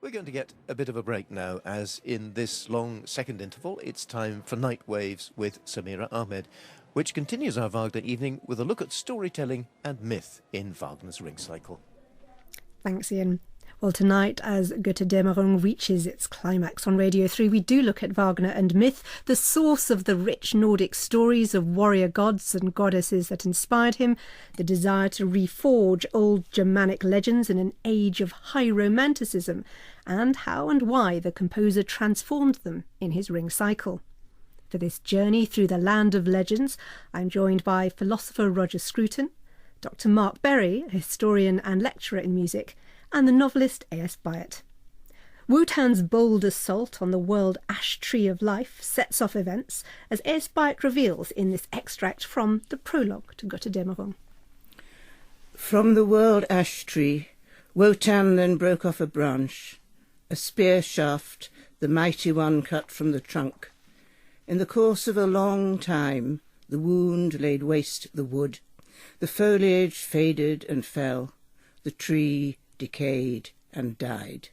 We're going to get a bit of a break now, as in this long second interval, it's time for Night Waves with Samira Ahmed, which continues our Wagner evening with a look at storytelling and myth in Wagner's Ring Cycle. Thanks, Ian. Well, tonight, as Götterdämmerung reaches its climax on Radio 3, we do look at Wagner and myth, the source of the rich Nordic stories of warrior gods and goddesses that inspired him, the desire to reforge old Germanic legends in an age of high romanticism, and how and why the composer transformed them in his Ring Cycle. For this journey through the land of legends, I'm joined by philosopher Roger Scruton, Dr. Mark Berry, a historian and lecturer in music, and the novelist A.S. Byatt. Wotan's bold assault on the world ash tree of life sets off events, as A.S. Byatt reveals in this extract from the prologue to Götterdämmerung. From the world ash tree, Wotan then broke off a branch, a spear shaft, the mighty one cut from the trunk. In the course of a long time, the wound laid waste the wood. The foliage faded and fell. The tree decayed and died.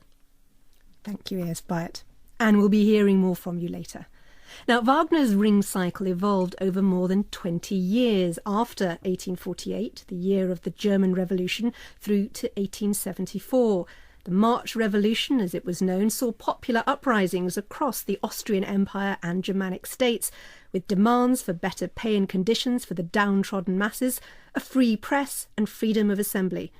Thank you, A.S. Byatt. And we'll be hearing more from you later. Now, Wagner's Ring Cycle evolved over more than 20 years after 1848, the year of the German Revolution, through to 1874. The March Revolution, as it was known, saw popular uprisings across the Austrian Empire and Germanic states, with demands for better pay and conditions for the downtrodden masses, a free press and freedom of assembly.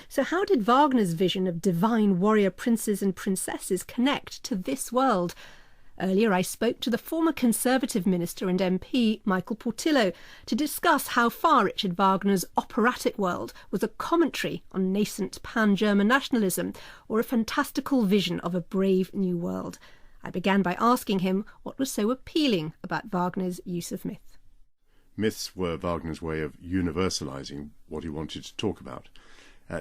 So how did Wagner's vision of divine warrior princes and princesses connect to this world? Earlier I spoke to the former Conservative minister and MP Michael Portillo to discuss how far Richard Wagner's operatic world was a commentary on nascent pan-German nationalism or a fantastical vision of a brave new world. I began by asking him what was so appealing about Wagner's use of myth. Myths were Wagner's way of universalising what he wanted to talk about.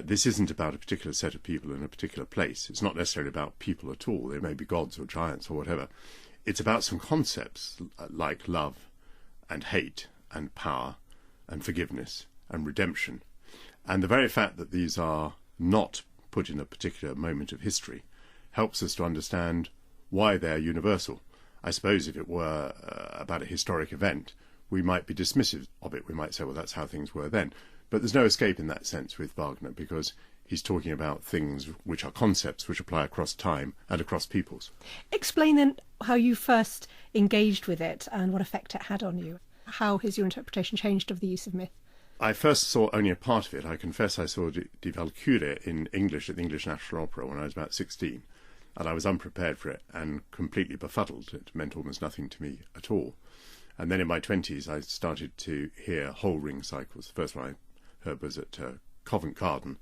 This isn't about a particular set of people in a particular place. It's not necessarily about people at all. They may be gods or giants or whatever. It's about some concepts like love and hate and power and forgiveness and redemption. And the very fact that these are not put in a particular moment of history helps us to understand why they're universal. I suppose if it were about a historic event, we might be dismissive of it. We might say, well, that's how things were then. But there's no escape in that sense with Wagner, because he's talking about things which are concepts which apply across time and across peoples. Explain then how you first engaged with it and what effect it had on you. How has your interpretation changed of the use of myth? I first saw only a part of it. I confess I saw Die Walküre in English at the English National Opera when I was about 16, and I was unprepared for it and completely befuddled. It meant almost nothing to me at all. And then in my 20s I started to hear whole ring cycles. The first one I heard was at Covent Garden,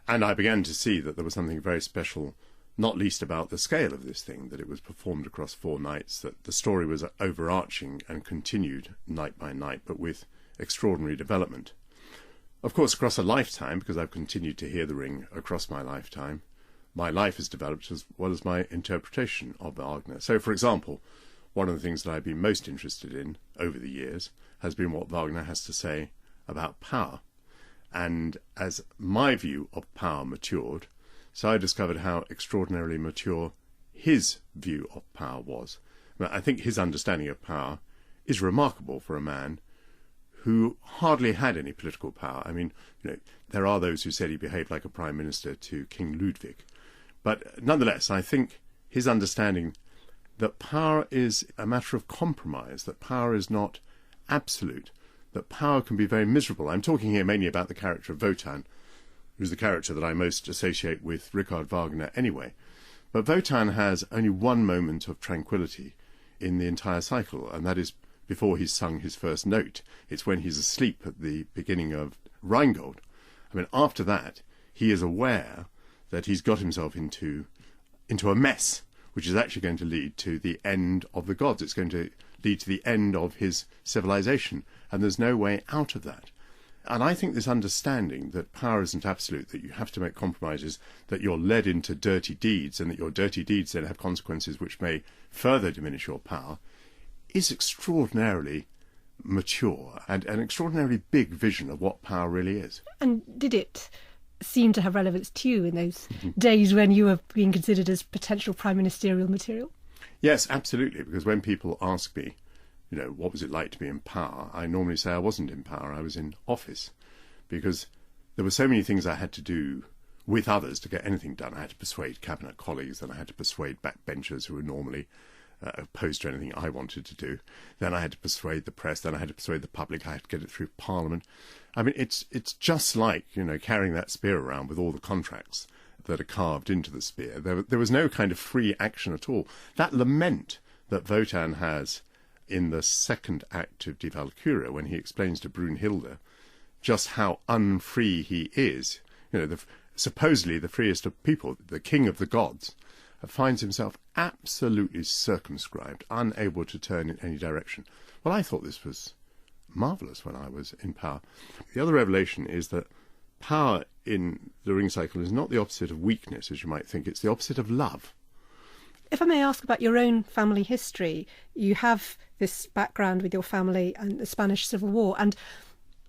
and I began to see that there was something very special, not least about the scale of this thing, that it was performed across 4 nights, that the story was overarching and continued night by night, but with extraordinary development. Of course, across a lifetime, because I've continued to hear the ring across my lifetime, my life has developed as well as my interpretation of Wagner. So, for example, one of the things that I've been most interested in over the years has been what Wagner has to say about power. And as my view of power matured, so I discovered how extraordinarily mature his view of power was. I think his understanding of power is remarkable for a man who hardly had any political power. I mean, there are those who said he behaved like a prime minister to King Ludwig. But nonetheless, I think his understanding that power is a matter of compromise, that power is not absolute, that power can be very miserable. I'm talking here mainly about the character of Wotan, who's the character that I most associate with Richard Wagner anyway. But Wotan has only one moment of tranquility in the entire cycle, and that is before he's sung his first note. It's when he's asleep at the beginning of Rheingold. I mean, after that, he is aware that he's got himself into a mess, which is actually going to lead to the end of the gods. It's going to lead to the end of his civilization, and there's no way out of that. And I think this understanding that power isn't absolute, that you have to make compromises, that you're led into dirty deeds, and that your dirty deeds then have consequences which may further diminish your power, is extraordinarily mature and an extraordinarily big vision of what power really is. And did it seemed to have relevance to you in those days when you were being considered as potential prime ministerial material? Yes, absolutely, because when people ask me, what was it like to be in power, I normally say I wasn't in power, I was in office, because there were so many things I had to do with others to get anything done. I had to persuade cabinet colleagues, then I had to persuade backbenchers who were normally opposed to anything I wanted to do. Then I had to persuade the press, then I had to persuade the public, I had to get it through Parliament. I mean, it's just like, carrying that spear around with all the contracts that are carved into the spear. There was no kind of free action at all. That lament that Wotan has in the second act of Die Walküre, when he explains to Brunhilde just how unfree he is, supposedly the freest of people, the king of the gods, finds himself absolutely circumscribed, unable to turn in any direction. Well, I thought this was marvellous when I was in power. The other revelation is that power in the ring cycle is not the opposite of weakness, as you might think. It's the opposite of love. If I may ask about your own family history, you have this background with your family and the Spanish Civil War, and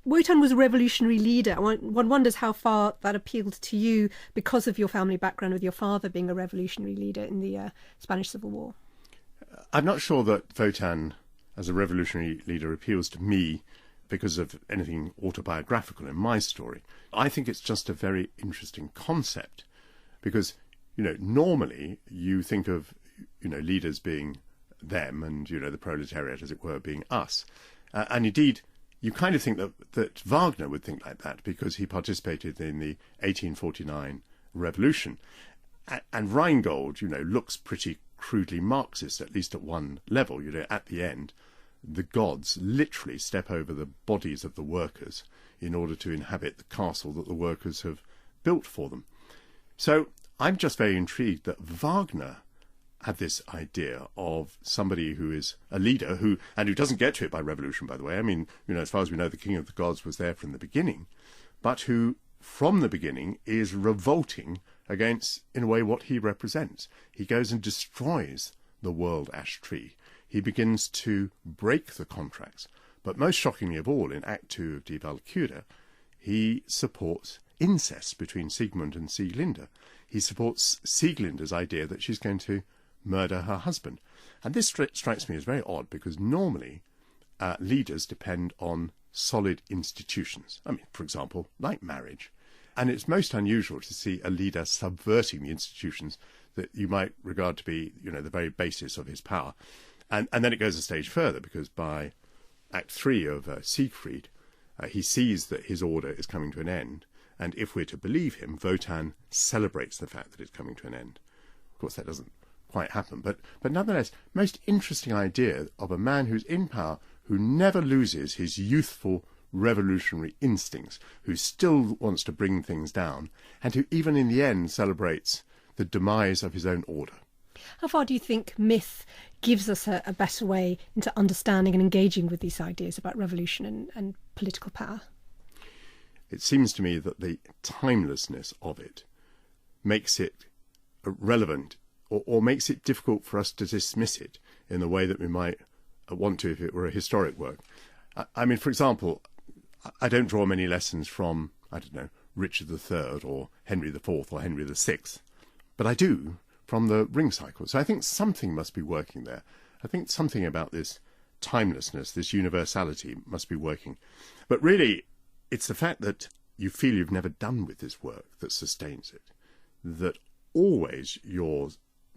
Wotan was a revolutionary leader. One wonders how far that appealed to you because of your family background with your father being a revolutionary leader in the Spanish Civil War. I'm not sure that Wotan as a revolutionary leader appeals to me because of anything autobiographical in my story. I think it's just a very interesting concept because, normally you think of, leaders being them and, the proletariat, as it were, being us. And indeed, you kind of think that Wagner would think like that because he participated in the 1849 revolution. And Rheingold, looks pretty crudely Marxist, at least at one level. At the end, the gods literally step over the bodies of the workers in order to inhabit the castle that the workers have built for them. So I'm just very intrigued that Wagner had this idea of somebody who is a leader who doesn't get to it by revolution, by the way. I mean, as far as we know, the king of the gods was there from the beginning, but who from the beginning is revolting against, in a way, what he represents. He goes and destroys the world ash tree. He begins to break the contracts. But most shockingly of all, in Act 2 of Die Walküre, he supports incest between Siegmund and Sieglinde. He supports Sieglinde's idea that she's going to murder her husband. And this strikes me as very odd because normally leaders depend on solid institutions. I mean, for example, like marriage. And it's most unusual to see a leader subverting the institutions that you might regard to be, the very basis of his power. And then it goes a stage further because by Act 3 of Siegfried, he sees that his order is coming to an end. And if we're to believe him, Wotan celebrates the fact that it's coming to an end. Of course, that doesn't quite happen. But nonetheless, most interesting idea of a man who's in power, who never loses his youthful revolutionary instincts, who still wants to bring things down, and who even in the end celebrates the demise of his own order. How far do you think myth gives us a better way into understanding and engaging with these ideas about revolution and political power? It seems to me that the timelessness of it makes it relevant or makes it difficult for us to dismiss it in the way that we might want to if it were a historic work. I mean, for example, I don't draw many lessons from, Richard III or Henry IV or Henry VI, but I do from the ring cycle. So I think something must be working there. I think something about this timelessness, this universality must be working. But really, it's the fact that you feel you've never done with this work that sustains it, that always you're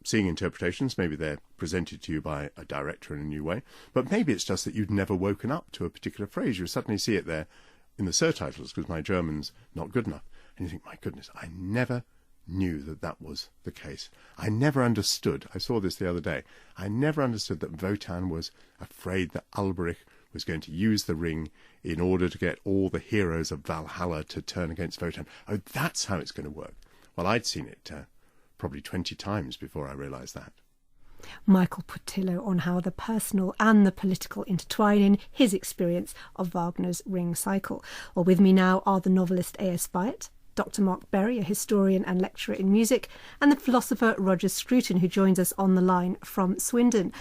seeing interpretations, maybe they're presented to you by a director in a new way, but maybe it's just that you've never woken up to a particular phrase. You suddenly see it there in the surtitles because my German's not good enough. And you think, my goodness, I never knew that was the case. I never understood, I saw this the other day, I never understood that Wotan was afraid that Ulberich was going to use the ring in order to get all the heroes of Valhalla to turn against Wotan. Oh, that's how it's going to work. Well, I'd seen it probably 20 times before I realised that. Michael Portillo on how the personal and the political intertwine in his experience of Wagner's ring cycle. Well, with me now are the novelist A.S. Byatt, Dr. Mark Berry, a historian and lecturer in music, and the philosopher Roger Scruton, who joins us on the line from Swindon.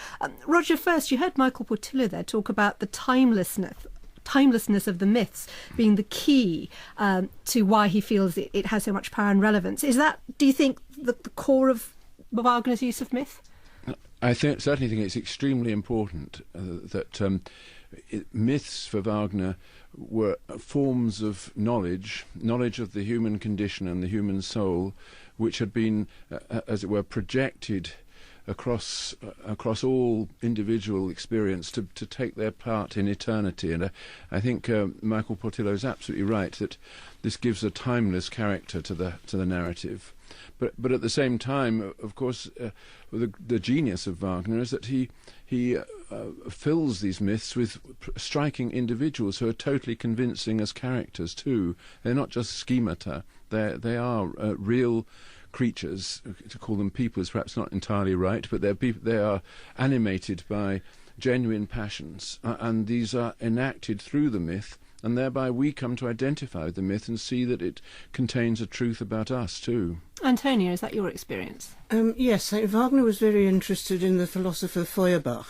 Roger, first, you heard Michael Portillo there talk about the timelessness timelessness of the myths being the key to why he feels it has so much power and relevance. Is that, do you think, the core of Wagner's use of myth? I certainly think it's extremely important that myths for Wagner were forms of knowledge of the human condition and the human soul, which had been, as it were, projected across all individual experience to take their part in eternity. And I think Michael Portillo is absolutely right that this gives a timeless character to the narrative. But at the same time, of course, the genius of Wagner is that he fills these myths with striking individuals who are totally convincing as characters too. They're not just schemata. They are real creatures. To call them people is perhaps not entirely right, but they are animated by genuine passions, and these are enacted through the myth, and thereby we come to identify with the myth and see that it contains a truth about us too. Antonia, is that your experience? Yes, Wagner was very interested in the philosopher Feuerbach,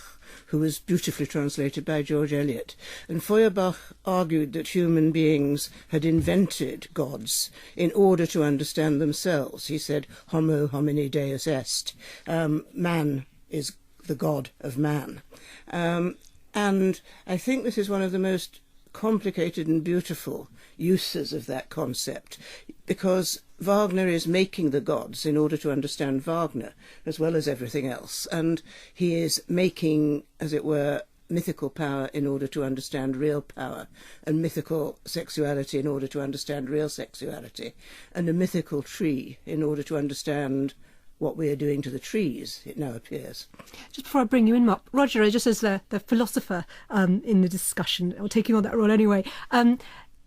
who was beautifully translated by George Eliot. And Feuerbach argued that human beings had invented gods in order to understand themselves. He said, homo homini deus est. Man is the god of man. And I think this is one of the most complicated and beautiful uses of that concept, because Wagner is making the gods in order to understand Wagner as well as everything else, and he is making, as it were, mythical power in order to understand real power, and mythical sexuality in order to understand real sexuality, and a mythical tree in order to understand what we are doing to the trees, it now appears. Just before I bring you in, Mark, Roger, just as the philosopher in the discussion, or taking on that role anyway,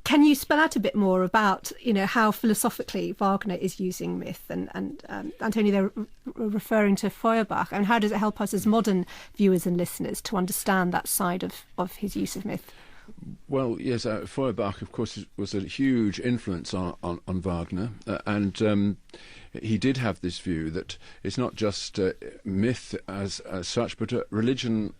can you spell out a bit more about, how philosophically Wagner is using myth? And Antonio, they're referring to Feuerbach, and how does it help us as modern viewers and listeners to understand that side of his use of myth? Well, yes, Feuerbach, of course, was a huge influence on Wagner, and he did have this view that it's not just myth as such, but religion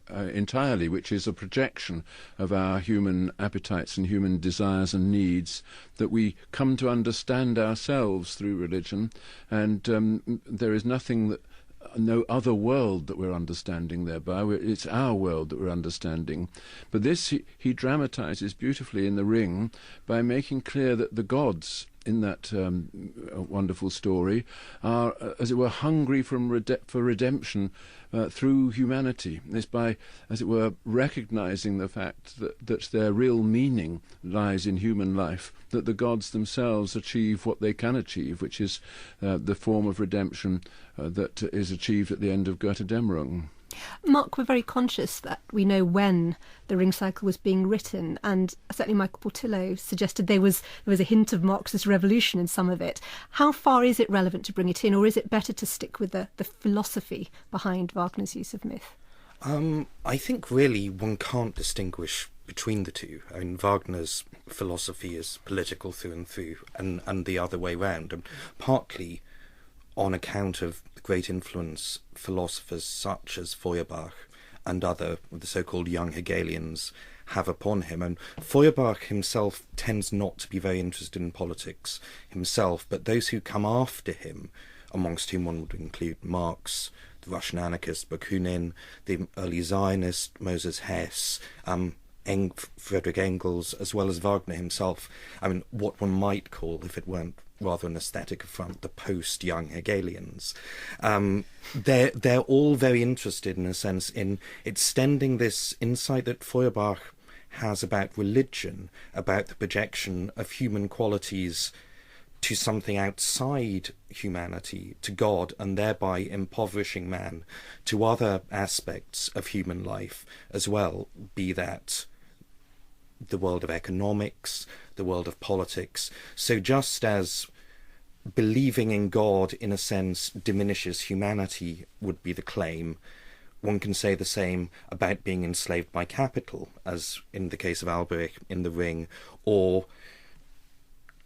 entirely, which is a projection of our human appetites and human desires and needs, that we come to understand ourselves through religion, and there is no other world that we're understanding thereby. It's our world that we're understanding. But this he dramatizes beautifully in The Ring by making clear that the gods in that wonderful story are, as it were, hungry for redemption through humanity. It's by, as it were, recognizing the fact that their real meaning lies in human life, that the gods themselves achieve what they can achieve, which is the form of redemption that is achieved at the end of Götterdämmerung. Mark, we're very conscious that we know when the Ring Cycle was being written, and certainly Michael Portillo suggested there was a hint of Marxist revolution in some of it. How far is it relevant to bring it in, or is it better to stick with the philosophy behind Wagner's use of myth? I think really one can't distinguish between the two. I mean, Wagner's philosophy is political through and through, and the other way round, and partly on account of the great influence philosophers such as Feuerbach and other of the so-called young Hegelians have upon him. And Feuerbach himself tends not to be very interested in politics himself, but those who come after him, amongst whom one would include Marx, the Russian anarchist Bakunin, the early Zionist Moses Hess, Friedrich Engels, as well as Wagner himself, I mean, what one might call, if it weren't rather an aesthetic affront, the post-young Hegelians. They're all very interested, in a sense, in extending this insight that Feuerbach has about religion, about the projection of human qualities to something outside humanity, to God, and thereby impoverishing man to other aspects of human life as well, be that the world of economics, the world of politics. So just as believing in God, in a sense, diminishes humanity, would be the claim, one can say the same about being enslaved by capital, as in the case of Alberich in The Ring, or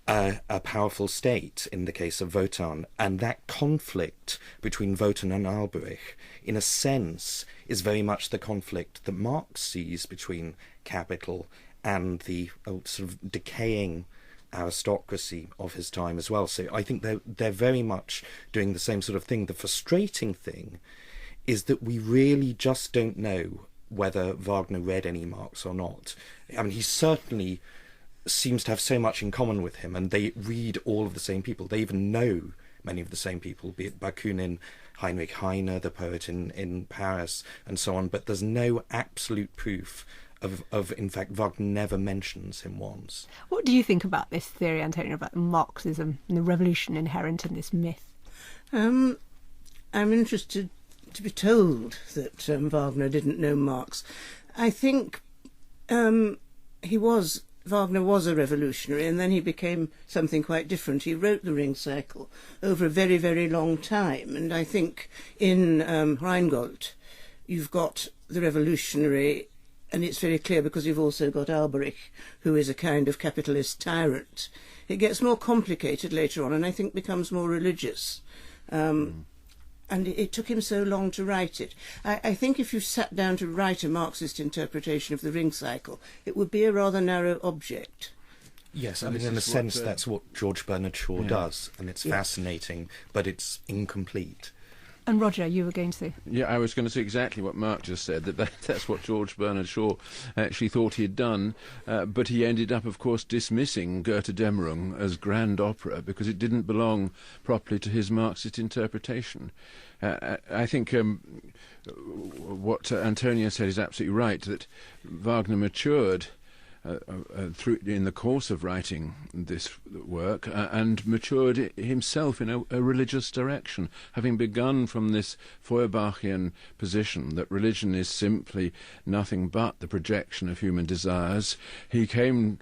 a powerful state in the case of Wotan. And that conflict between Wotan and Alberich, in a sense, is very much the conflict that Marx sees between capital and the sort of decaying aristocracy of his time as well. So I think they're very much doing the same sort of thing. The frustrating thing is that we really just don't know whether Wagner read any Marx or not. I mean, he certainly seems to have so much in common with him, and they read all of the same people. They even know many of the same people, be it Bakunin, Heinrich Heine, the poet in Paris, and so on, but there's no absolute proof of in fact, Wagner never mentions him once. What do you think about this theory, Antonio, about Marxism and the revolution inherent in this myth? I'm interested to be told that Wagner didn't know Marx. I think Wagner was a revolutionary, and then he became something quite different. He wrote the Ring Cycle over a very, very long time, and I think in Rheingold you've got the revolutionary, and it's very clear because you've also got Alberich, who is a kind of capitalist tyrant. It gets more complicated later on, and I think becomes more religious. And it took him so long to write it. I think if you sat down to write a Marxist interpretation of the Ring Cycle, it would be a rather narrow object. Yes, I mean, in a sense, that's what George Bernard Shaw does, and it's fascinating, but it's incomplete. And Roger, you were going to say? Yeah, I was going to say exactly what Mark just said, that's what George Bernard Shaw actually thought he had done, but he ended up, of course, dismissing Götterdämmerung as grand opera because it didn't belong properly to his Marxist interpretation. I think what Antonio said is absolutely right, that Wagner matured in the course of writing this work and matured himself in a religious direction, having begun from this Feuerbachian position that religion is simply nothing but the projection of human desires. He came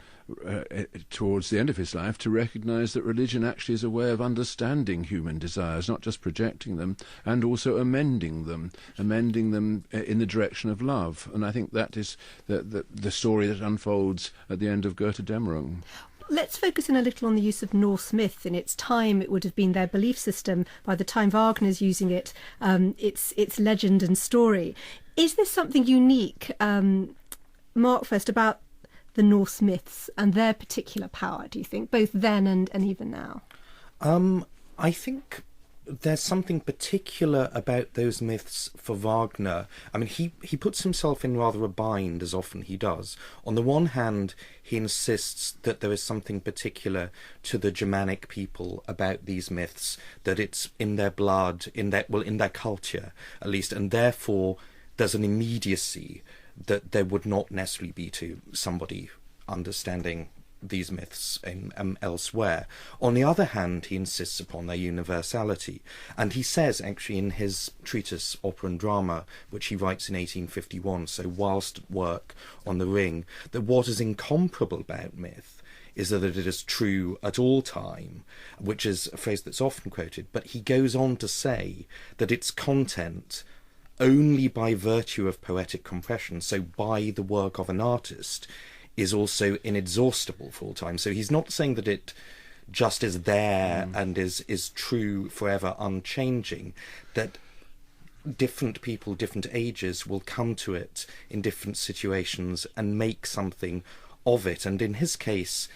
towards the end of his life to recognise that religion actually is a way of understanding human desires, not just projecting them, and also amending them in the direction of love. And I think that is the story that unfolds at the end of Götterdämmerung. Let's focus in a little on the use of Norse myth. In its time, it would have been their belief system. By the time Wagner's using it, it's legend and story. Is there something unique, Mark, first, about the Norse myths and their particular power, do you think, both then and even now? I think there's something particular about those myths for Wagner. I mean, he puts himself in rather a bind, as often he does. On the one hand, he insists that there is something particular to the Germanic people about these myths, that it's in their blood, in their culture, at least, and therefore there's an immediacy that there would not necessarily be to somebody understanding these myths elsewhere. On the other hand, he insists upon their universality, and he says, actually, in his treatise Opera and Drama, which he writes in 1851, so whilst at work on the Ring, that what is incomparable about myth is that it is true at all time, which is a phrase that's often quoted, but he goes on to say that its content, only by virtue of poetic compression, so by the work of an artist, is also inexhaustible for all time. So he's not saying that it just is there and is true forever, unchanging, that different people, different ages will come to it in different situations and make something of it. And in his case,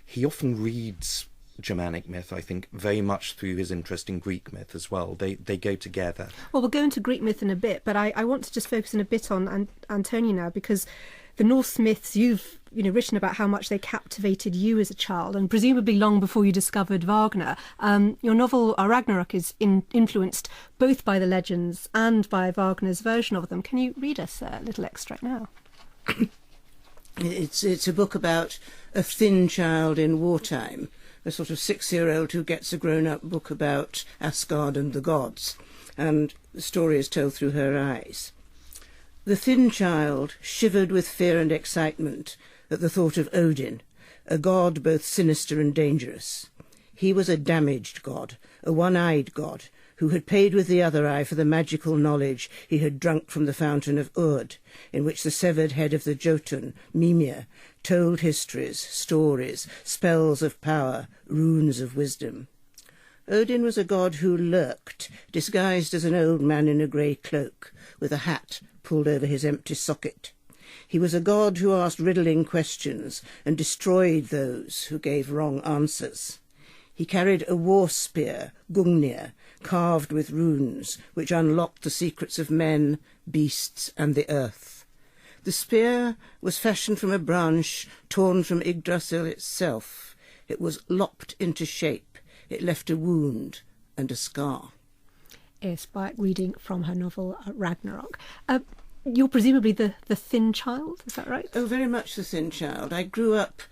he often reads Germanic myth, I think, very much through his interest in Greek myth as well. They go together. Well, we'll go into Greek myth in a bit, but I want to just focus in a bit on Antonio now, because the Norse myths, you've written about how much they captivated you as a child, and presumably long before you discovered Wagner. Your novel Ragnarok is influenced both by the legends and by Wagner's version of them. Can you read us a little extract now? It's a book about a thin child in wartime, a sort of 6-year-old who gets a grown-up book about Asgard and the gods, and the story is told through her eyes. The thin child shivered with fear and excitement at the thought of Odin, a god both sinister and dangerous. He was a damaged god, a one-eyed god, who had paid with the other eye for the magical knowledge he had drunk from the fountain of Urd, in which the severed head of the Jotun, Mimir, told histories, stories, spells of power, runes of wisdom. Odin was a god who lurked, disguised as an old man in a grey cloak, with a hat pulled over his empty socket. He was a god who asked riddling questions and destroyed those who gave wrong answers. He carried a war spear, Gungnir, carved with runes, which unlocked the secrets of men, beasts, and the earth. The spear was fashioned from a branch torn from Yggdrasil itself. It was lopped into shape. It left a wound and a scar. Yes, by reading from her novel Ragnarok. You're presumably the thin child, is that right? Oh, very much the thin child. I grew up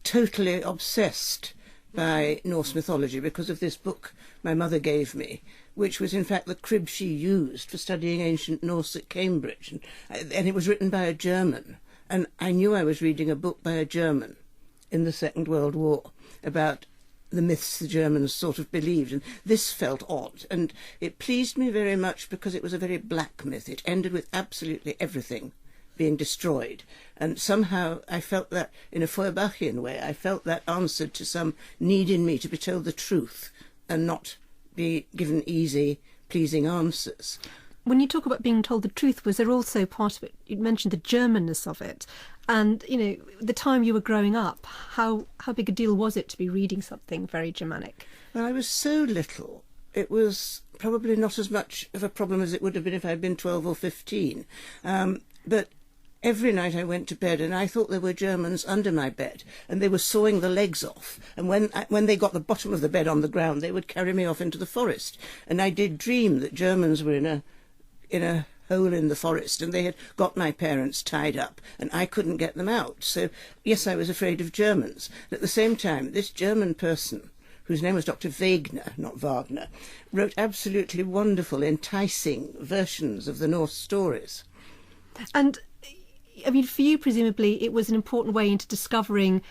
totally obsessed by Norse mythology because of this book my mother gave me, which was in fact the crib she used for studying ancient Norse at Cambridge. And it was written by a German. And I knew I was reading a book by a German in the Second World War about the myths the Germans sort of believed, and this felt odd, and it pleased me very much because it was a very black myth. It ended with absolutely everything being destroyed, and somehow I felt that, in a Feuerbachian way, I felt that answered to some need in me to be told the truth and not be given easy, pleasing answers. When you talk about being told the truth, was there also part of it, you mentioned the Germanness of it, and, you know, the time you were growing up, how big a deal was it to be reading something very Germanic? Well, I was so little. It was probably not as much of a problem as it would have been if I'd been 12 or 15. But every night I went to bed and I thought there were Germans under my bed and they were sawing the legs off. And when they got the bottom of the bed on the ground, they would carry me off into the forest. And I did dream that Germans were in a hole in the forest, and they had got my parents tied up, and I couldn't get them out. So, yes, I was afraid of Germans. At the same time, this German person, whose name was Dr. Wagner, not Wagner, wrote absolutely wonderful, enticing versions of the Norse stories. And, I mean, for you, presumably, it was an important way into discovering,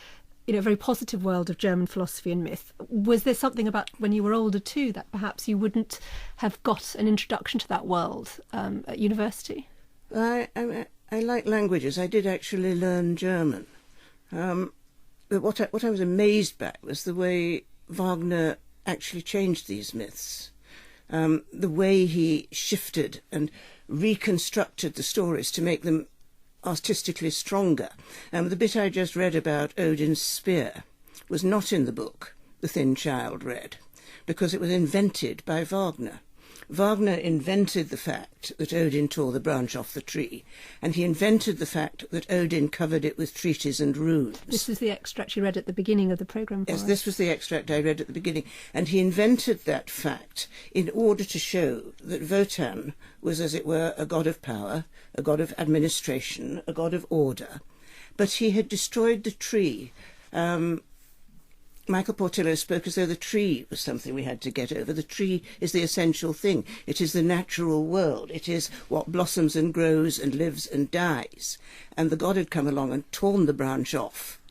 you know, a very positive world of German philosophy and myth. Was there something about when you were older too that perhaps you wouldn't have got an introduction to that world at university? I like languages. I did actually learn German. But what I was amazed by was the way Wagner actually changed these myths. The way he shifted and reconstructed the stories to make them artistically stronger. The bit I just read about Odin's spear was not in the book the thin child read, because it was invented by Wagner. Wagner invented the fact that Odin tore the branch off the tree, and he invented the fact that Odin covered it with treaties and runes. This is the extract you read at the beginning of the programme. Yes, this was the extract I read at the beginning. And he invented that fact in order to show that Wotan was, as it were, a god of power, a god of administration, a god of order. But he had destroyed the tree. Michael Portillo spoke as though the tree was something we had to get over. The tree is the essential thing. It is the natural world. It is what blossoms and grows and lives and dies. And the god had come along and torn the branch off.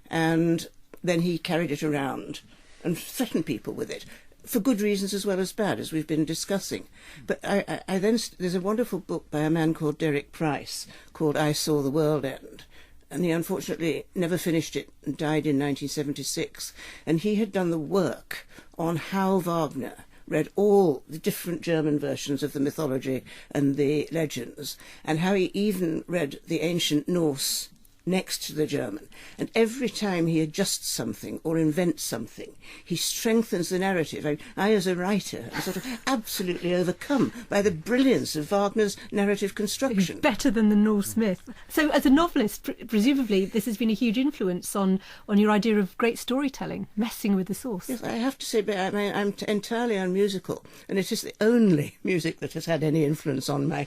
And then he carried it around and threatened people with it, for good reasons as well as bad, as we've been discussing. But I then, there's a wonderful book by a man called Derek Price called I Saw the World End. And he unfortunately never finished it and died in 1976. And he had done the work on how Wagner read all the different German versions of the mythology and the legends, and how he even read the ancient Norse next to the German. And every time he adjusts something or invents something, he strengthens the narrative. I as a writer, am sort of absolutely overcome by the brilliance of Wagner's narrative construction. It's better than the Norse myth. So as a novelist, presumably this has been a huge influence on your idea of great storytelling, messing with the source. Yes, I have to say, but I'm entirely unmusical, and it is the only music that has had any influence on my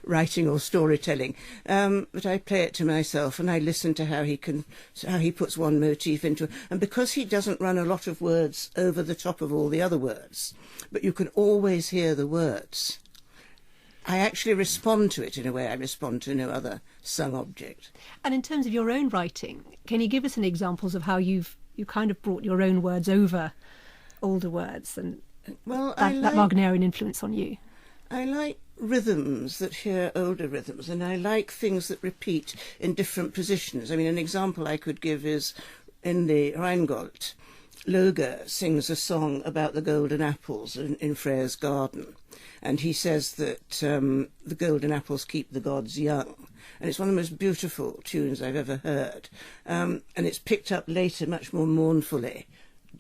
writing or storytelling. But I play it to myself, and I listen to how he puts one motif into it. And because he doesn't run a lot of words over the top of all the other words, but you can always hear the words, I actually respond to it in a way I respond to no other sung object. And in terms of your own writing, can you give us any examples of how you kind of brought your own words over older words and that Wagnerian influence on you? I like rhythms that hear older rhythms, and I like things that repeat in different positions. I mean, an example I could give is in the Rheingold, Loge sings a song about the golden apples in Freya's garden, and he says that the golden apples keep the gods young. and it's one of the most beautiful tunes I've ever heard. And it's picked up later much more mournfully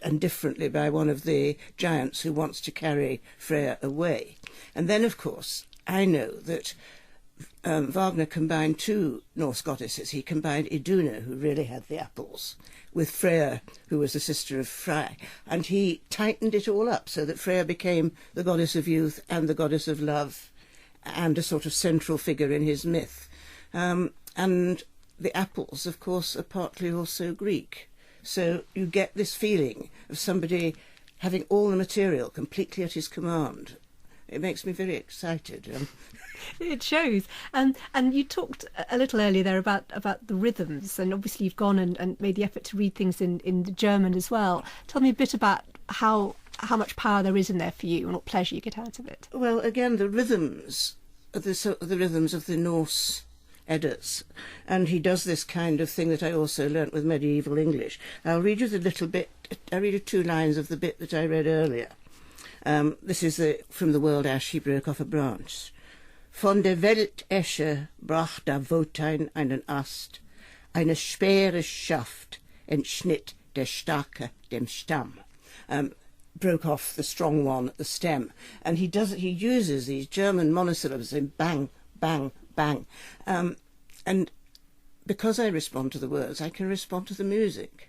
and differently by one of the giants who wants to carry Freya away. And then, of course, I know that Wagner combined two Norse goddesses. He combined Iduna, who really had the apples, with Freya, who was the sister of Frey. And he tightened it all up so that Freya became the goddess of youth and the goddess of love and a sort of central figure in his myth. And the apples, of course, are partly also Greek. So you get this feeling of somebody having all the material completely at his command. It makes me very excited. It shows. And you talked a little earlier there about the rhythms, and obviously you've gone and made the effort to read things in the German as well. Tell me a bit about how much power there is in there for you and what pleasure you get out of it. Well, again, the rhythms are the rhythms of the Norse Eddas, and he does this kind of thing that I also learnt with medieval English. I'll read you the little bit. I'll read you 2 lines of the bit that I read earlier. This is from the World Ash. He broke off a branch. Von der Weltesche brach der Wotan einen Ast, eine schwere Schaft entschnitt der Starke dem Stamm. Broke off the strong one at the stem. And he uses these German monosyllables in bang, bang, bang. And because I respond to the words, I can respond to the music.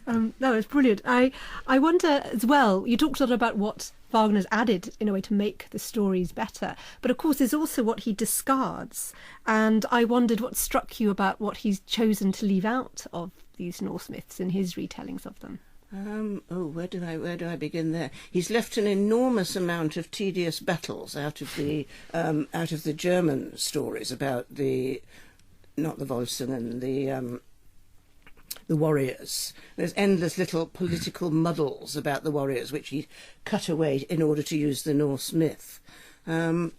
No, it's brilliant. I wonder as well, you talked a lot about what Wagner's added in a way to make the stories better, but of course there's also what he discards, and I wondered what struck you about what he's chosen to leave out of these Norse myths in his retellings of them. Where do I begin there? He's left an enormous amount of tedious battles out of the German stories about not the Volsungen, the warriors. There's endless little political muddles about the warriors, which he cut away in order to use the Norse myth. No,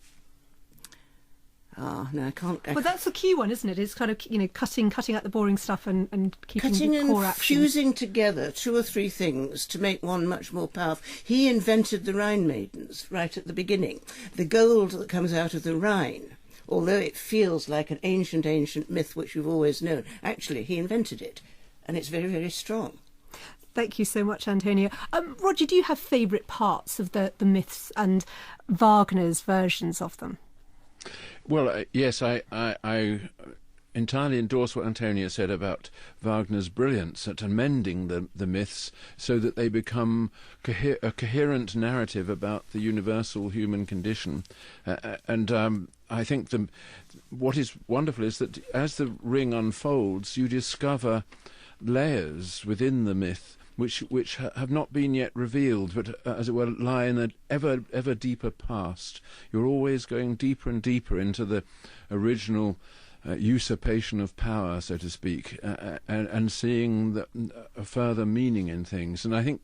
I can't. Well, that's the key one, isn't it? It's kind of, cutting out the boring stuff and keeping the core action. Fusing together 2 or 3 things to make one much more powerful. He invented the Rhine maidens right at the beginning. The gold that comes out of the Rhine, although it feels like an ancient myth which you've always known, actually he invented it. And it's very, very strong. Thank you so much, Antonia. Roger, do you have favourite parts of the myths and Wagner's versions of them? Well, yes, I entirely endorse what Antonia said about Wagner's brilliance at amending the myths so that they become a coherent narrative about the universal human condition. I think what is wonderful is that as the ring unfolds, you discover layers within the myth which have not been yet revealed, but as it were lie in an ever deeper past. You're always going deeper and deeper into the original usurpation of power, so to speak, and seeing a further meaning in things. And I think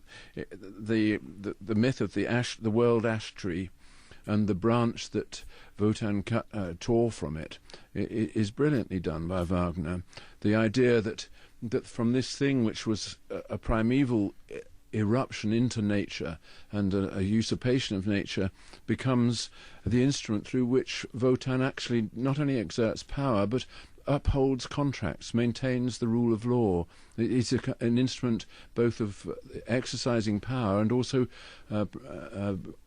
the myth of the world ash tree and the branch that Wotan tore from it is brilliantly done by Wagner. The idea that from this thing which was a primeval eruption into nature and a usurpation of nature becomes the instrument through which Wotan actually not only exerts power but upholds contracts, maintains the rule of law. It's an instrument both of exercising power and also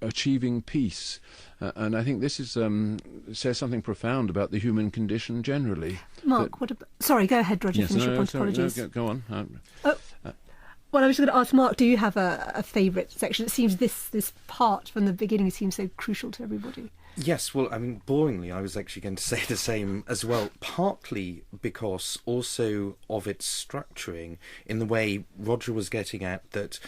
achieving peace. And I think this says something profound about the human condition generally. Mark, sorry, go ahead, Roger, finish your point. Apologies. No, go on. Well, I was going to ask Mark, do you have a favourite section? It seems this part from the beginning seems so crucial to everybody. Yes, well, I mean, boringly, I was actually going to say the same as well, partly because also of its structuring in the way Roger was getting at, that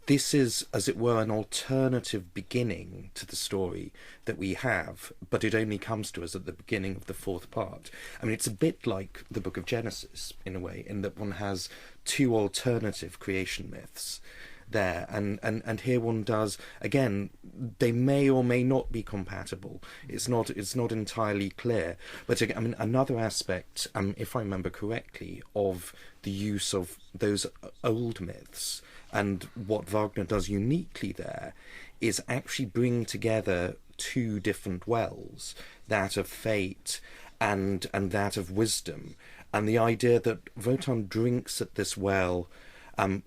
this is, as it were, an alternative beginning to the story that we have, but it only comes to us at the beginning of the 4th part. I mean, it's a bit like the book of Genesis, in a way, in that one has 2 alternative creation myths there, and here one does, again, they may or may not be compatible. It's not entirely clear, but I mean, another aspect, if I remember correctly, of the use of those old myths and what Wagner does uniquely there is actually bring together two different wells, that of fate and that of wisdom, and the idea that Wotan drinks at this well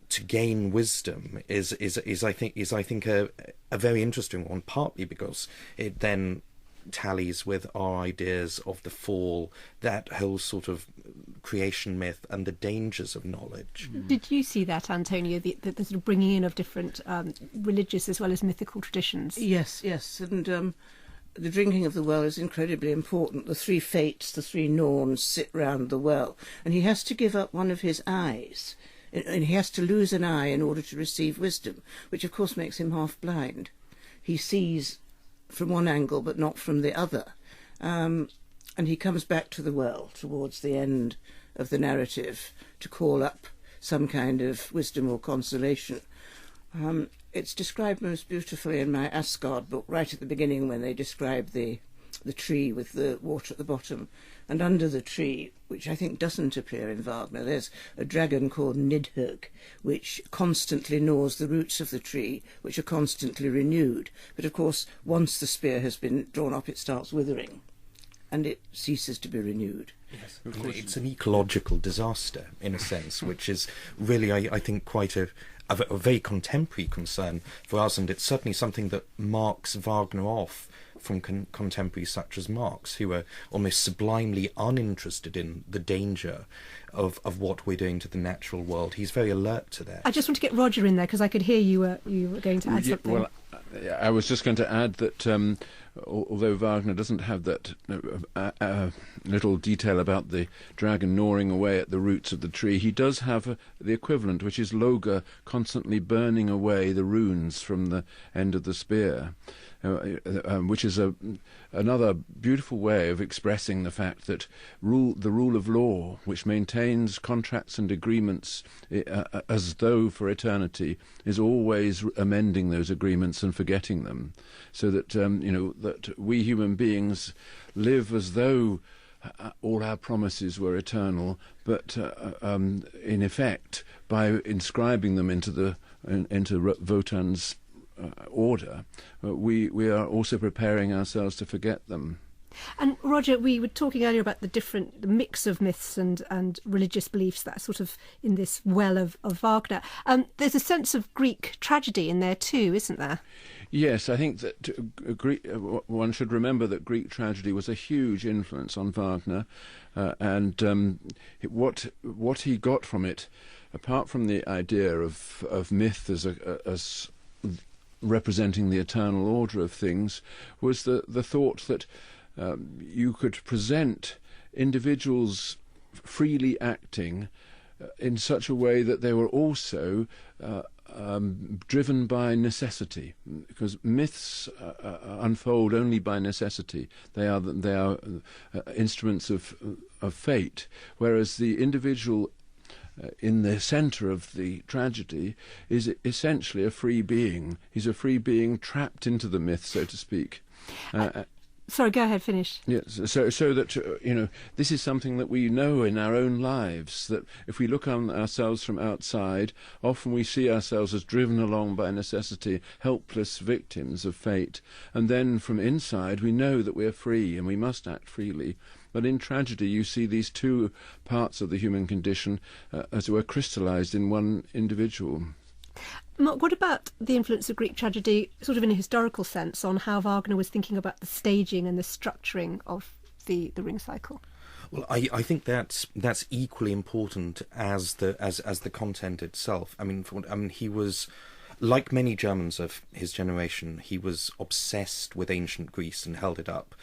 to gain wisdom is I think a very interesting one, partly because it then tallies with our ideas of the fall, that whole sort of creation myth and the dangers of knowledge. Did you see that, Antonio, the sort of bringing in of different religious as well as mythical traditions? Yes, and the drinking of the well is incredibly important. The three fates, the three Norns, sit round the well, and he has to give up one of his eyes, and he has to lose an eye in order to receive wisdom, which of course makes him half blind. He sees from one angle but not from the other, and he comes back to the well towards the end of the narrative to call up some kind of wisdom or consolation. It's described most beautifully in my Asgard book, right at the beginning, when they describe the tree with the water at the bottom, and under the tree, which I think doesn't appear in Wagner, there's a dragon called Nidhogg, which constantly gnaws the roots of the tree, which are constantly renewed. But of course, once the spear has been drawn up, it starts withering, and it ceases to be renewed. Yes, it's an ecological disaster, in a sense, which is really, I think, quite a very contemporary concern for us, and it's certainly something that marks Wagner off from contemporaries such as Marx, who are almost sublimely uninterested in the danger of what we're doing to the natural world. He's very alert to that. I just want to get Roger in there, because I could hear you were going to add something. Well, I was just going to add that although Wagner doesn't have that little detail about the dragon gnawing away at the roots of the tree, he does have the equivalent, which is Loga constantly burning away the runes from the end of the spear, which is another beautiful way of expressing the fact that the rule of law, which maintains contracts and agreements as though for eternity, is always amending those agreements and forgetting them, so that that we human beings live as though all our promises were eternal, but in effect, by inscribing them into Wotan's order, we are also preparing ourselves to forget them. And Roger, we were talking earlier about the mix of myths and religious beliefs that are sort of in this well of Wagner. There's a sense of Greek tragedy in there too, isn't there? Yes, I think that one should remember that Greek tragedy was a huge influence on Wagner, and what he got from it, apart from the idea of myth as representing the eternal order of things, was the thought that you could present individuals freely acting in such a way that they were also driven by necessity, because myths unfold only by necessity. They are instruments of fate, whereas the individual in the centre of the tragedy is essentially a free being. He's a free being trapped into the myth, so to speak. Sorry, go ahead, finish. Yes, so that, this is something that we know in our own lives, that if we look on ourselves from outside, often we see ourselves as driven along by necessity, helpless victims of fate, and then from inside we know that we're free and we must act freely. But in tragedy you see these two parts of the human condition as it were crystallised in one individual. Mark, what about the influence of Greek tragedy, sort of in a historical sense, on how Wagner was thinking about the staging and the structuring of the ring cycle? Well, I think that's equally important as the content itself. I mean, he was, like many Germans of his generation, he was obsessed with ancient Greece and held it up,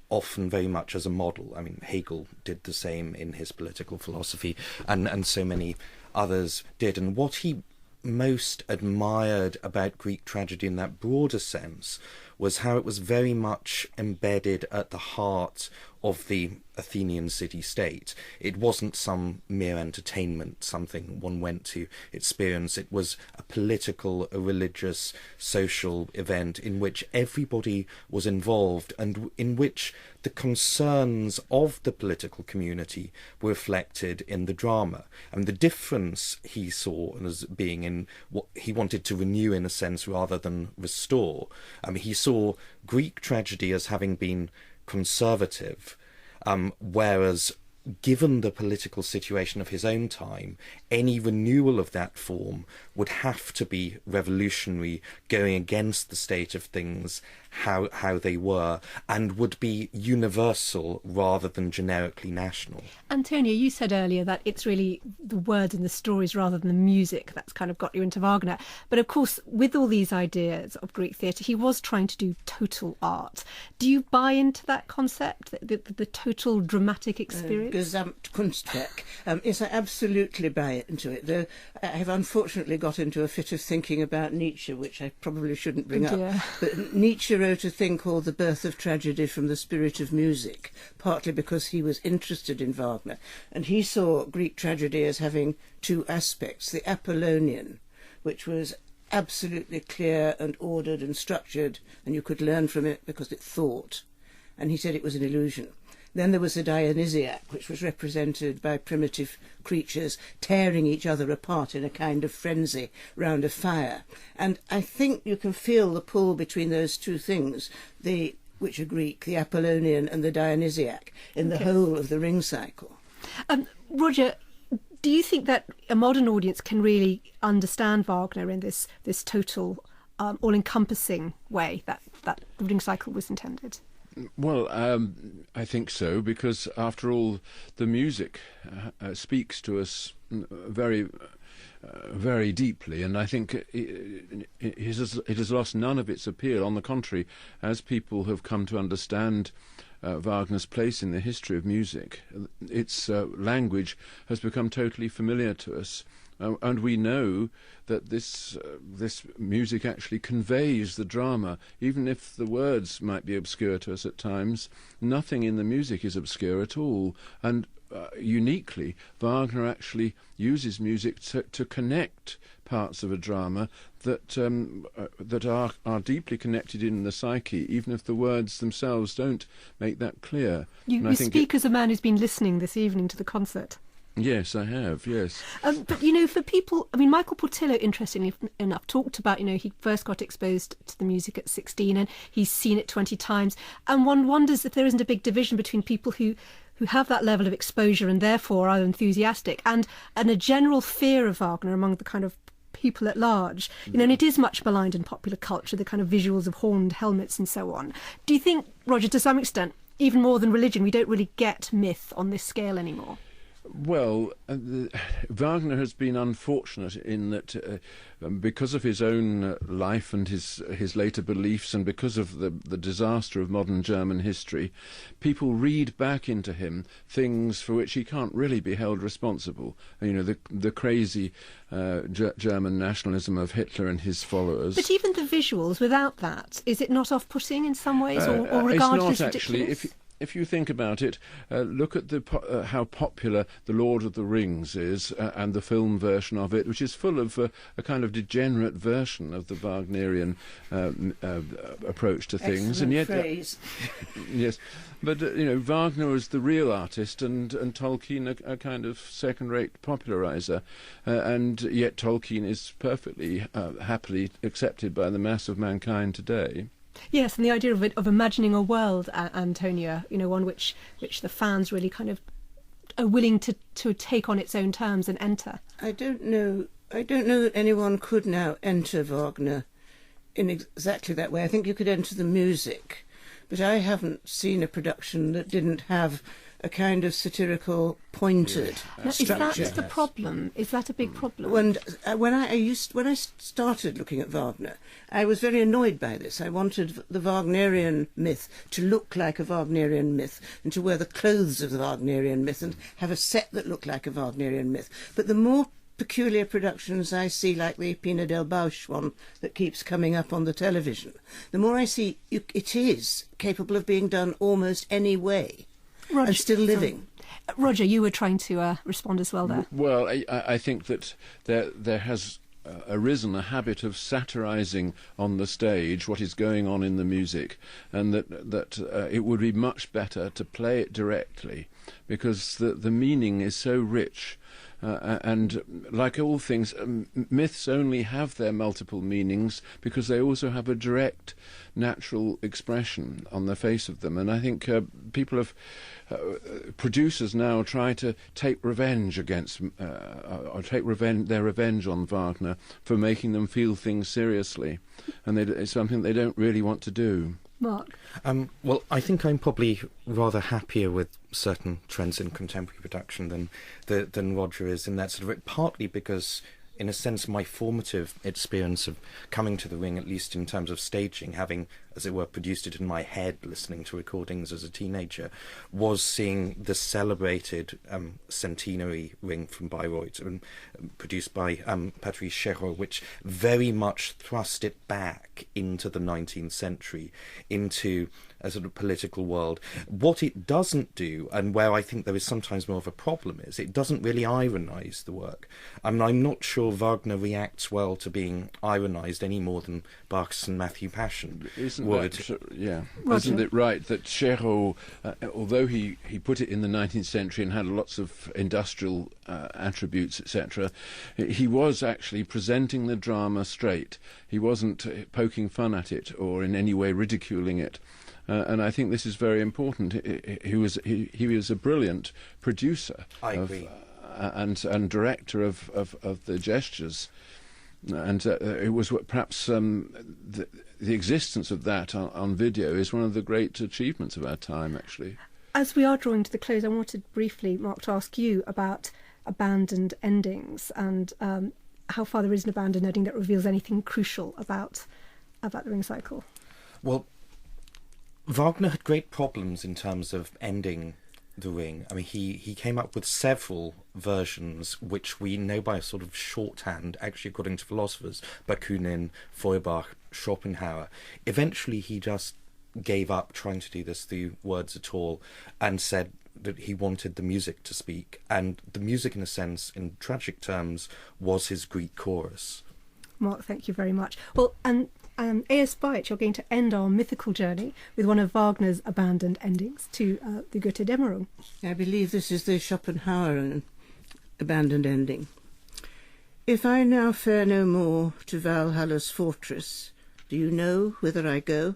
often very much as a model. I mean, Hegel did the same in his political philosophy, and so many others did. And what he most admired about Greek tragedy in that broader sense was how it was very much embedded at the heart of the Athenian city-state. It wasn't some mere entertainment, something one went to experience. It was a political, a religious, social event in which everybody was involved and in which the concerns of the political community were reflected in the drama. And the difference he saw as being in what he wanted to renew in a sense rather than restore. He saw saw Greek tragedy as having been conservative, whereas given the political situation of his own time, any renewal of that form would have to be revolutionary, going against the state of things, how they were, and would be universal rather than generically national. Antonia, you said earlier that it's really the words and the stories rather than the music that's kind of got you into Wagner. But of course, with all these ideas of Greek theatre, he was trying to do total art. Do you buy into that concept, the total dramatic experience? Gesamtkunstwerk. Yes, I absolutely buy into it, though I have unfortunately got into a fit of thinking about Nietzsche, which I probably shouldn't bring up. But Nietzsche wrote a thing called The Birth of Tragedy from the Spirit of Music, partly because he was interested in Wagner, and he saw Greek tragedy as having two aspects: the Apollonian, which was absolutely clear and ordered and structured, and you could learn from it because it thought, and he said it was an illusion. Then there was the Dionysiac, which was represented by primitive creatures tearing each other apart in a kind of frenzy round a fire. And I think you can feel the pull between those two things, which are Greek, the Apollonian and the Dionysiac, in the whole of the ring cycle. Roger, do you think that a modern audience can really understand Wagner in this total, all-encompassing way that the ring cycle was intended? Well, I think so, because after all, the music speaks to us very, very deeply, and I think it has lost none of its appeal. On the contrary, as people have come to understand Wagner's place in the history of music, its language has become totally familiar to us. And we know that this music actually conveys the drama, even if the words might be obscure to us at times. Nothing in the music is obscure at all, and uniquely, Wagner actually uses music to connect parts of a drama that are deeply connected in the psyche, even if the words themselves don't make that clear. You speak as a man who's been listening this evening to the concert. Yes, I have, yes. But, for people, Michael Portillo, interestingly enough, talked about, he first got exposed to the music at 16 and he's seen it 20 times. And one wonders if there isn't a big division between people who have that level of exposure and therefore are enthusiastic and a general fear of Wagner among the kind of people at large. And it is much maligned in popular culture, the kind of visuals of horned helmets and so on. Do you think, Roger, to some extent, even more than religion, we don't really get myth on this scale anymore? Well, Wagner has been unfortunate in that because of his own life and his later beliefs, and because of the disaster of modern German history, people read back into him things for which he can't really be held responsible. The crazy German nationalism of Hitler and his followers. But even the visuals, without that, is it not off-putting in some ways, or regarded as ridiculous? It's not actually. If you think about it, look at how popular The Lord of the Rings is, and the film version of it, which is full of a kind of degenerate version of the Wagnerian approach to things. Excellent and yet, phrase. Yes, but Wagner was the real artist, and Tolkien a kind of second-rate popularizer, and yet Tolkien is perfectly happily accepted by the mass of mankind today. Yes, and the idea of imagining a world, Antonia, one which the fans really kind of are willing to take on its own terms and enter. I don't know that anyone could now enter Wagner in exactly that way. I think you could enter the music, but I haven't seen a production that didn't have a kind of satirical, pointed structure. Is that the problem? Is that a big problem? When I started looking at Wagner, I was very annoyed by this. I wanted the Wagnerian myth to look like a Wagnerian myth, and to wear the clothes of the Wagnerian myth, and have a set that looked like a Wagnerian myth. But the more peculiar productions I see, like the Pina del Bausch one that keeps coming up on the television, the more I see it is capable of being done almost any way. Roger, and still living. Roger, you were trying to respond as well there. Well, I think that there has arisen a habit of satirising on the stage what is going on in the music, and that it would be much better to play it directly, because the meaning is so rich And like all things, myths only have their multiple meanings because they also have a direct natural expression on the face of them. And I think people have, producers now try to take revenge against, or take their revenge on Wagner for making them feel things seriously. And it's something they don't really want to do. Mark? Well, I think I'm probably rather happier with certain trends in contemporary production than Roger is in that sort of, partly because, in a sense, my formative experience of coming to the Ring, at least in terms of staging, having, as it were, produced it in my head, listening to recordings as a teenager, was seeing the celebrated centenary Ring from Bayreuth, produced by Patrice Chéreau, which very much thrust it back into the 19th century, into a sort of political world. What it doesn't do, and where I think there is sometimes more of a problem, is it doesn't really ironise the work. I mean, I'm not sure Wagner reacts well to being ironised any more than Bach's and Matthew Passion would. Isn't it right that Chéreau, although he put it in the 19th century and had lots of industrial attributes, etc., he was actually presenting the drama straight. He wasn't poking fun at it or in any way ridiculing it. And I think this is very important. He was a brilliant producer. I agree. And director of the gestures. And it was perhaps the existence of that on video is one of the great achievements of our time, actually. As we are drawing to the close, I wanted briefly, Mark, to ask you about abandoned endings and how far there is an abandoned ending that reveals anything crucial about the Ring cycle. Well, Wagner had great problems in terms of ending the Ring. I mean, he came up with several versions which we know by a sort of shorthand, actually, according to philosophers, Bakunin, Feuerbach, Schopenhauer. Eventually he just gave up trying to do this through words at all and said that he wanted the music to speak, and the music, in a sense, in tragic terms, was his Greek chorus. Mark, thank you very much. Well, and A.S. Beit, you're going to end our mythical journey with one of Wagner's abandoned endings to the Götterdämmerung. I believe this is the Schopenhauer abandoned ending. If I now fare no more to Valhalla's fortress, do you know whither I go?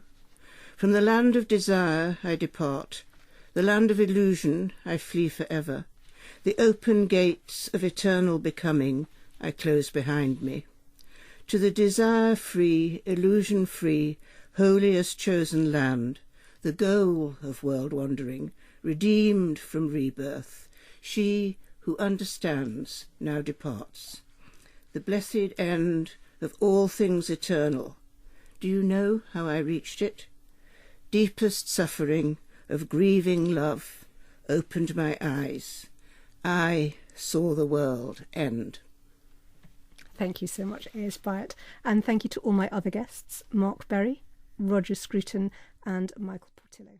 From the land of desire I depart, the land of illusion I flee for ever. The open gates of eternal becoming I close behind me. To the desire-free, illusion-free, holiest chosen land, the goal of world-wandering, redeemed from rebirth, she who understands now departs. The blessed end of all things eternal. Do you know how I reached it? Deepest suffering of grieving love opened my eyes. I saw the world end. Thank you so much, A.S. Beit. And thank you to all my other guests, Mark Berry, Roger Scruton and Michael Portillo.